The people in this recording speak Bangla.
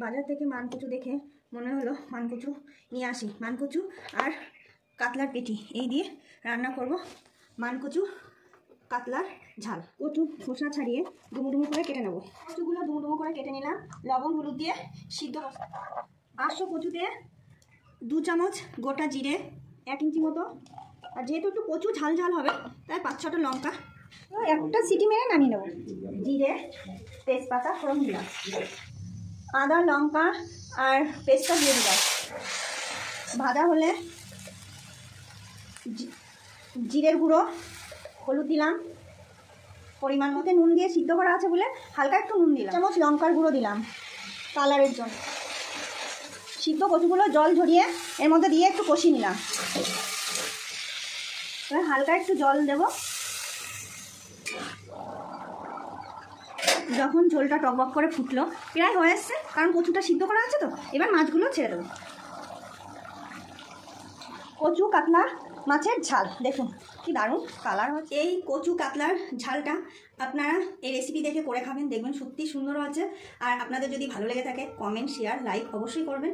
বাজার থেকে মানকচু দেখে মনে হলো মানকচু নিয়ে আসি। মানকচু আর কাতলার পেটি এই দিয়ে রান্না করব মানকচু কাতলার ঝাল। কচু খোসা ছাড়িয়ে ডুমো ডুমো করে কেটে নেবো। কচুগুলো ডুমো ডুমো করে কেটে নিলাম। লবণ হলুদ দিয়ে সিদ্ধ 500 কচুতে 2 চামচ গোটা জিরে, 1 ইঞ্চি মতো, আর যেহেতু একটু কচু ঝাল ঝাল হবে তাই 5-6টা লঙ্কা একটা সিটি মেরে নামিয়ে নেবো। জিরে, তেজপাতা ফোড়ন দিলাম, আদা লঙ্কা আর পেস্টটা দিয়ে দিলাম। ভাজা হলে জিরের গুঁড়ো, হলুদ দিলাম, পরিমাণ মতো নুন দিয়ে সিদ্ধ করা আছে বলে হালকা একটু নুন দিলাম। চামচ লঙ্কার গুঁড়ো দিলাম কালারের জন্য। সিদ্ধ কচুগুলো জল ঝরিয়ে এর মধ্যে দিয়ে একটু কষিয়ে নিলাম। এবার হালকা একটু জল দেব। যখন ঝোলটা টকবক করে ফুটলো, প্রায় হয়ে আসছে, কারণ কচুটা সিদ্ধ করা আছে তো। এবার মাছগুলো ছেড়ে দেবো। কচু কাতলা মাছের ঝাল দেখুন কি দারুণ কালার হচ্ছে। এই কচু কাতলার ঝালটা আপনারা এই রেসিপি দেখে করে খাবেন, দেখবেন সত্যি সুন্দর হচ্ছে। আর আপনাদের যদি ভালো লেগে থাকে কমেন্ট, শেয়ার, লাইক অবশ্যই করবেন।